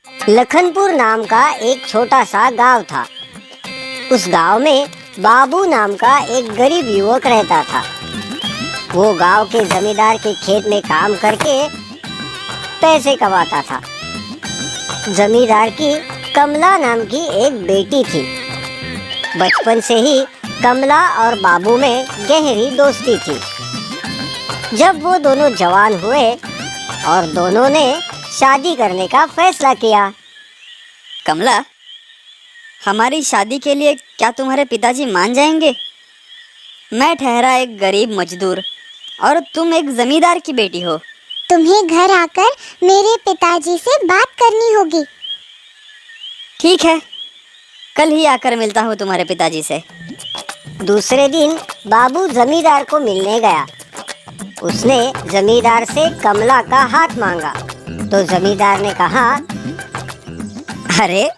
लखनपुर नाम का एक छोटा सा गांव था। उस गांव में बाबू नाम का एक गरीब युवक रहता था। वो गांव के जमींदार के खेत में काम करके पैसे कमाता था। जमींदार की कमला नाम की एक बेटी थी। बचपन से ही कमला और बाबू में गहरी दोस्ती थी। जब वो दोनों जवान हुए और दोनों ने शादी करने का फैसला किया। कमला, हमारी शादी के लिए क्या तुम्हारे पिताजी मान जाएंगे? मैं ठहरा एक गरीब मजदूर और तुम एक जमींदार की बेटी हो। तुम्हें घर आकर मेरे पिताजी से बात करनी होगी। ठीक है, कल ही आकर मिलता हूँ तुम्हारे पिताजी से। दूसरे दिन बाबू जमींदार को मिलने गया। उसने जमींदार से कमला का हाथ मांगा तो जमींदार ने कहा, अरे,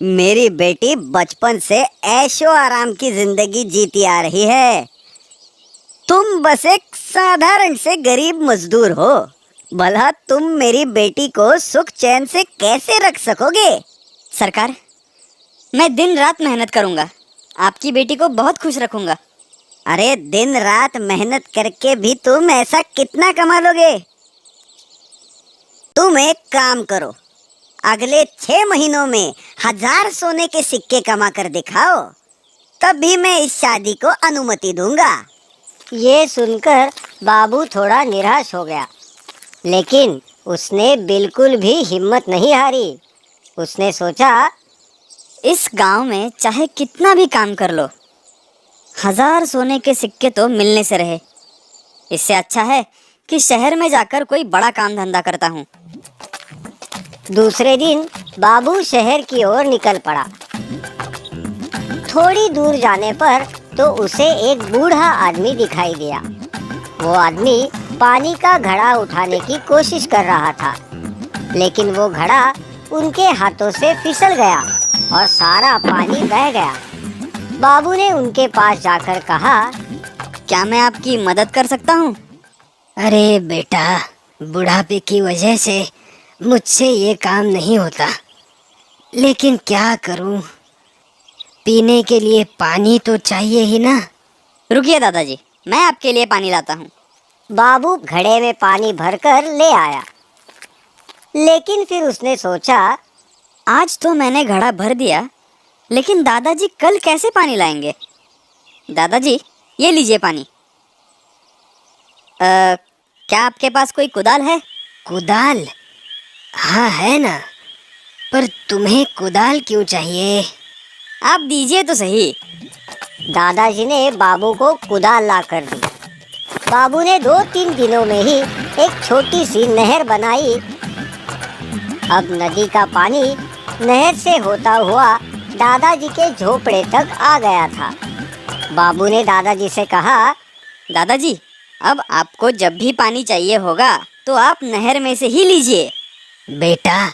मेरी बेटी बचपन से ऐशो आराम की जिंदगी जीती आ रही है। तुम बस एक साधारण से गरीब मजदूर हो। भला तुम मेरी बेटी को सुख चैन से कैसे रख सकोगे? सरकार, मैं दिन रात मेहनत करूँगा, आपकी बेटी को बहुत खुश रखूँगा। अरे, दिन रात मेहनत करके भी तुम ऐसा कितना कमा लोगे? तुम एक काम करो, अगले 6 महीनों में 1000 सोने के सिक्के कमा कर दिखाओ, तभी मैं इस शादी को अनुमति दूंगा। ये सुनकर बाबू थोड़ा निराश हो गया, लेकिन उसने बिल्कुल भी हिम्मत नहीं हारी। उसने सोचा, इस गांव में चाहे कितना भी काम कर लो, 1000 सोने के सिक्के तो मिलने से रहे। इससे अच्छा है कि शहर में जाकर कोई बड़ा काम धंधा करता हूँ। दूसरे दिन बाबू शहर की ओर निकल पड़ा। थोड़ी दूर जाने पर तो उसे एक बूढ़ा आदमी दिखाई दिया। वो आदमी पानी का घड़ा उठाने की कोशिश कर रहा था, लेकिन वो घड़ा उनके हाथों से फिसल गया और सारा पानी बह गया। बाबू ने उनके पास जाकर कहा, क्या मैं आपकी मदद कर सकता हूँ? अरे बेटा, बुढ़ापे की वजह से मुझसे ये काम नहीं होता, लेकिन क्या करूं? पीने के लिए पानी तो चाहिए ही ना। रुकिए दादाजी, मैं आपके लिए पानी लाता हूँ। बाबू घड़े में पानी भरकर ले आया, लेकिन फिर उसने सोचा, आज तो मैंने घड़ा भर दिया, लेकिन दादाजी कल कैसे पानी लाएंगे? दादाजी, ये लीजिए पानी। क्या आपके पास कोई कुदाल है? कुदाल? हाँ है ना, पर तुम्हें कुदाल क्यों चाहिए? आप दीजिए तो सही। दादाजी ने बाबू को कुदाल ला कर दी। बाबू ने 2-3 दिनों में ही एक छोटी सी नहर बनाई। अब नदी का पानी नहर से होता हुआ दादाजी के झोपड़े तक आ गया था। बाबू ने दादाजी से कहा, दादाजी, अब आपको जब भी पानी चाहिए होगा तो आप नहर में से ही लीजिए। बेटा,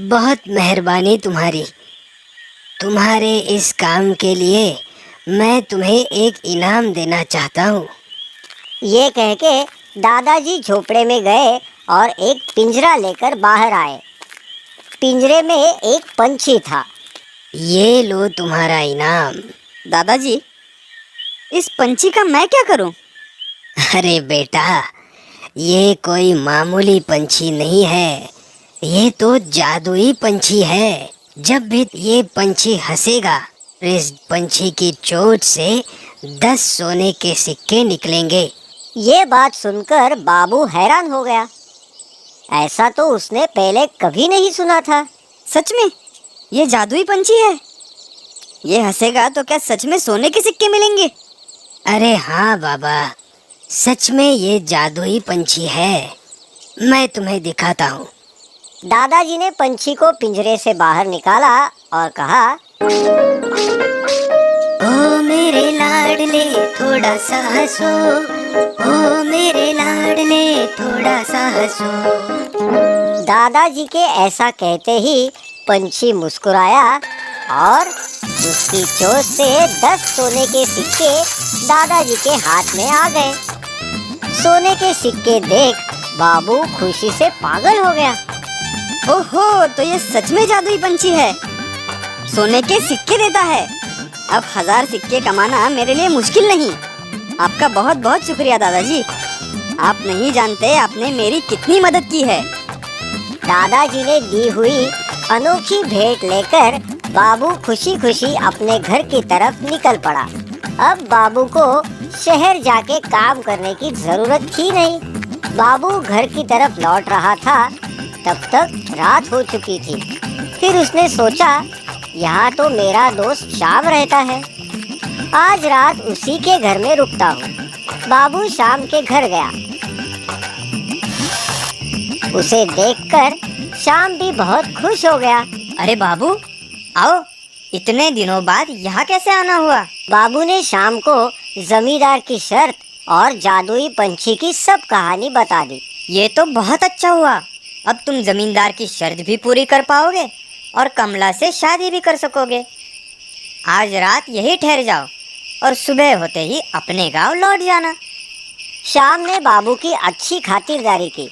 बहुत मेहरबानी तुम्हारी। तुम्हारे इस काम के लिए मैं तुम्हें एक इनाम देना चाहता हूँ। ये कह के दादाजी झोपड़े में गए और एक पिंजरा लेकर बाहर आए। पिंजरे में एक पंछी था। ये लो तुम्हारा इनाम। दादाजी, इस पंछी का मैं क्या करूं? अरे बेटा, ये कोई मामूली पंछी नहीं है, ये तो जादुई पंछी है। जब भी ये पंछी हंसेगा, इस पंछी की चोंच से 10 सोने के सिक्के निकलेंगे। ये बात सुनकर बाबू हैरान हो गया। ऐसा तो उसने पहले कभी नहीं सुना था। सच में ये जादुई पंछी है? ये हंसेगा तो क्या सच में सोने के सिक्के मिलेंगे? अरे हाँ बाबा, सच में ये जादुई पंछी है। मैं तुम्हें दिखाता हूँ। दादाजी ने पंछी को पिंजरे से बाहर निकाला और कहा, ओ मेरे लाडले थोड़ा सा हंसो, ओ मेरे लाडले थोड़ा सा हंसो। दादाजी के ऐसा कहते ही पंछी मुस्कुराया और उसकी चोंच से 10 सोने के सिक्के दादाजी के हाथ में आ गए। सोने के सिक्के देख बाबू खुशी से पागल हो गया। ओहो, तो ये सच में जादुई पंछी है, सोने के सिक्के देता है। अब 1000 सिक्के कमाना मेरे लिए मुश्किल नहीं। आपका बहुत बहुत शुक्रिया दादाजी। आप नहीं जानते आपने मेरी कितनी मदद की है। दादाजी ने दी हुई अनोखी भेंट लेकर बाबू खुशी खुशी अपने घर की तरफ निकल पड़ा। अब बाबू को शहर जाके काम करने की जरूरत थी नहीं। बाबू घर की तरफ लौट रहा था, तब तक रात हो चुकी थी। फिर उसने सोचा, यहाँ तो मेरा दोस्त शाम रहता है, आज रात उसी के घर में रुकता हूँ। बाबू शाम के घर गया। उसे देखकर शाम भी बहुत खुश हो गया। अरे बाबू, आओ, इतने दिनों बाद यहाँ कैसे आना हुआ? बाबू ने शाम को जमींदार की शर्त और जादुई पंछी की सब कहानी बता दी। ये तो बहुत अच्छा हुआ। अब तुम जमींदार की शर्त भी पूरी कर पाओगे और कमला से शादी भी कर सकोगे। आज रात यही ठहर जाओ और सुबह होते ही अपने गांव लौट जाना। शाम ने बाबू की अच्छी खातिरदारी की।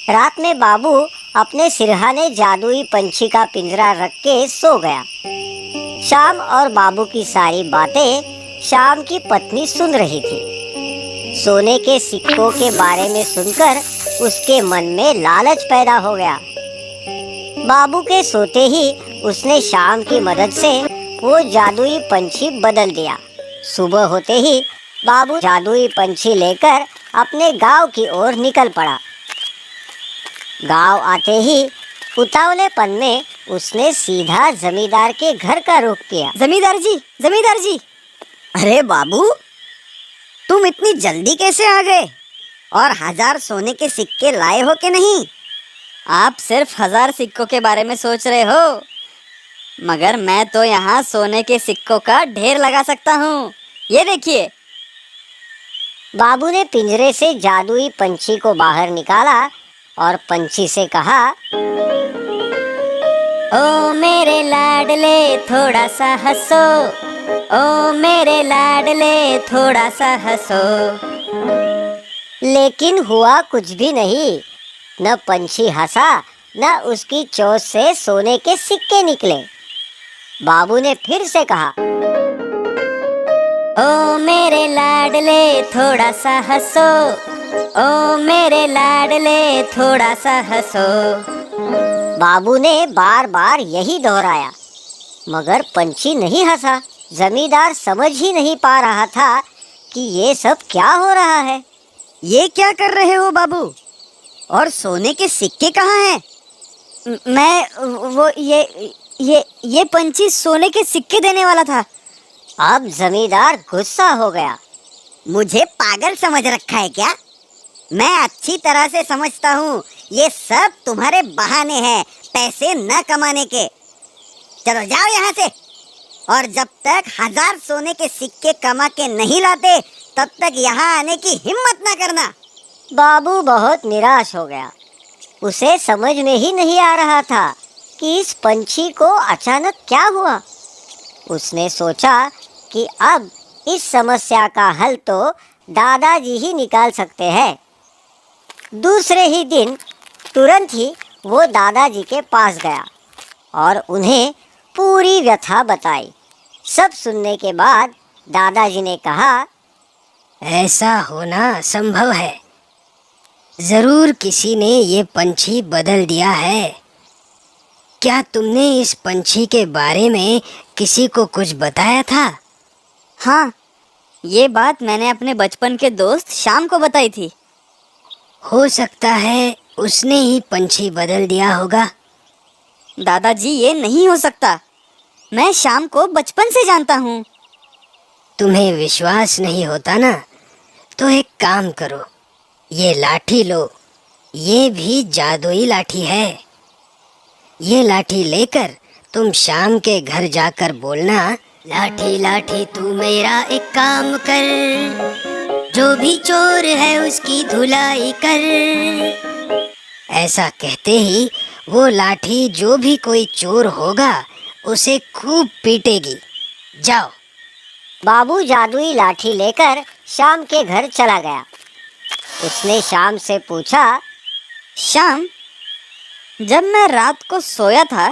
रात में बाबू अपने सिरहाने जादुई पंछी का पिंजरा रख के सो गया। शाम और बाबू की सारी बातें शाम की पत्नी सुन रही थी। सोने के सिक्कों के बारे में सुनकर उसके मन में लालच पैदा हो गया। बाबू के सोते ही उसने शाम की मदद से वो जादुई पंछी बदल दिया। सुबह होते ही बाबू जादुई पंछी लेकर अपने गांव की ओर निकल पड़ा। गांव आते ही उतावलेपन में उसने सीधा जमींदार के घर का रुख किया। जमींदार जी, जमींदार जी। अरे बाबू, तुम इतनी जल्दी कैसे आ गए? और 1000 सोने के सिक्के लाए हो कि नहीं? आप सिर्फ 1000 सिक्कों के बारे में सोच रहे हो, मगर मैं तो यहाँ सोने के सिक्कों का ढेर लगा सकता हूँ। ये देखिए। बाबू ने पिंजरे से जादुई पंछी को बाहर निकाला और पंछी से कहा, ओ मेरे लाडले थोड़ा सा हंसो, ओ मेरे लाडले थोड़ा सा हंसो। लेकिन हुआ कुछ भी नहीं। न पंछी हंसा, न उसकी चोंच से सोने के सिक्के निकले। बाबू ने फिर से कहा, ओ मेरे लाडले थोड़ा सा हंसो, ओ मेरे लाडले थोड़ा सा हंसो। बाबू ने बार बार यही दोहराया, मगर पंछी नहीं हंसा। जमींदार समझ ही नहीं पा रहा था कि ये सब क्या हो रहा है। ये क्या कर रहे हो बाबू? और सोने के सिक्के कहाँ हैं? मैं वो ये पंछी सोने के सिक्के देने वाला था। अब जमींदार गुस्सा हो गया। मुझे पागल समझ रखा है क्या? मैं अच्छी तरह से समझता हूँ, ये सब तुम्हारे बहाने हैं पैसे न कमाने के। चलो जाओ यहाँ से, और जब तक 1000 सोने के सिक्के कमा के नहीं लाते, तब तक यहाँ आने की हिम्मत न करना। बाबू बहुत निराश हो गया। उसे समझ में ही नहीं आ रहा था कि इस पंछी को अचानक क्या हुआ। उसने सोचा कि अब इस समस्या का हल तो दादाजी ही निकाल सकते हैं। दूसरे ही दिन तुरंत ही वो दादाजी के पास गया और उन्हें पूरी व्यथा बताई। सब सुनने के बाद दादाजी ने कहा, ऐसा होना असंभव है। जरूर किसी ने ये पंछी बदल दिया है। क्या तुमने इस पंछी के बारे में किसी को कुछ बताया था? हाँ, ये बात मैंने अपने बचपन के दोस्त शाम को बताई थी। हो सकता है उसने ही पंछी बदल दिया होगा। दादाजी, ये नहीं हो सकता। मैं शाम को बचपन से जानता हूँ। तुम्हें विश्वास नहीं होता ना, तो एक काम करो, ये लाठी लो। ये भी जादुई लाठी है। ये लाठी लेकर तुम शाम के घर जाकर बोलना, लाठी लाठी तू मेरा एक काम कर, जो भी चोर है उसकी धुलाई कर। ऐसा कहते ही वो लाठी जो भी कोई चोर होगा उसे खूब पीटेगी। जाओ। बाबू जादुई लाठी लेकर शाम के घर चला गया। उसने शाम से पूछा, शाम, जब मैं रात को सोया था,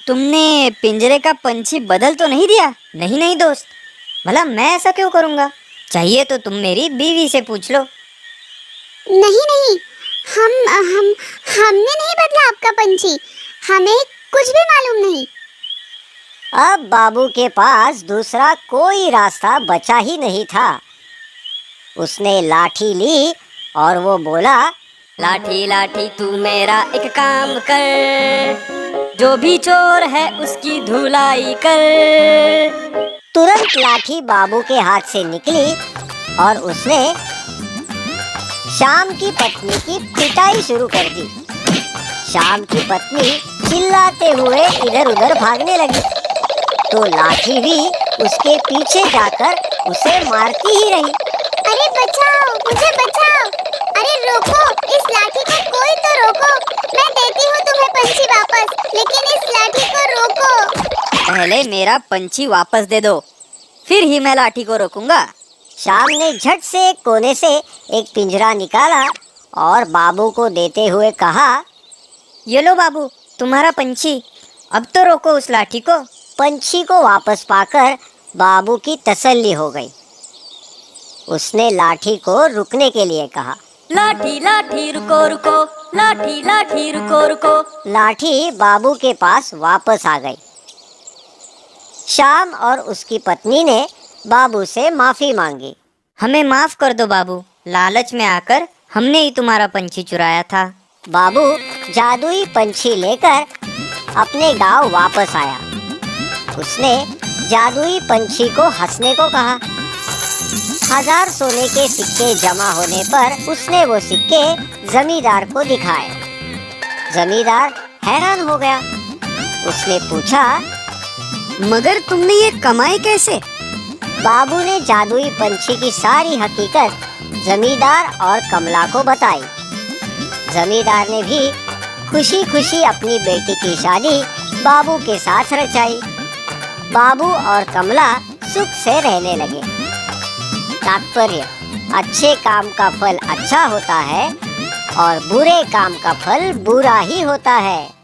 तुमने पिंजरे का पंछी बदल तो नहीं दिया? नहीं नहीं दोस्त, भला मैं ऐसा क्यों करूँगा? चाहिए तो तुम मेरी बीवी से पूछ लो। नहीं नहीं, हमने नहीं बदला आपका पंछी, हमें कुछ भी मालूम नहीं। अब बाबू के पास दूसरा कोई रास्ता बचा ही नहीं था। उसने लाठी ली और वो बोला, लाठी लाठी तू मेरा एक काम कर, जो भी चोर है उसकी धुलाई कर। तुरंत लाठी बाबू के हाथ से निकली और उसने श्याम की पत्नी की पिटाई शुरू कर दी। श्याम की पत्नी चिल्लाते हुए इधर उधर भागने लगी, तो लाठी भी उसके पीछे जाकर उसे मारती ही रही। अरे बचाओ, मुझे बचाओ! अरे रोको, इस लाठी को कोई तो रोको! मैं देती हूँ तुम्हें पंछी वापस, लेकिन इस लाठी को रोको। पहले मेरा पंछी वापस दे दो, फिर ही मैं लाठी को रोकूंगा। श्याम ने झट से एक कोने से एक पिंजरा निकाला और बाबू को देते हुए कहा, ये लो बाबू, तुम्हारा पंछी, अब तो रोको उस लाठी को। पंछी को वापस पाकर बाबू की तसल्ली हो गई। उसने लाठी को रुकने के लिए कहा। लाठी लाठी रुको रुको, लाठी लाठी रुको रुको। लाठी बाबू के पास वापस आ गई। श्याम और उसकी पत्नी ने बाबू से माफी मांगी। हमें माफ कर दो बाबू, लालच में आकर हमने ही तुम्हारा पंछी चुराया था। बाबू जादुई पंछी लेकर अपने गांव वापस आया। उसने जादुई पंछी को हंसने को कहा। 1000 सोने के सिक्के जमा होने पर उसने वो सिक्के जमींदार को दिखाए। जमींदार हैरान हो गया। उसने पूछा, मगर तुमने ये कमाई कैसे? बाबू ने जादुई पंछी की सारी हकीकत जमींदार और कमला को बताई। जमींदार ने भी खुशी खुशी अपनी बेटी की शादी बाबू के साथ रचाई। बाबू और कमला सुख से रहने लगे। तात्पर्य, अच्छे काम का फल अच्छा होता है और बुरे काम का फल बुरा ही होता है।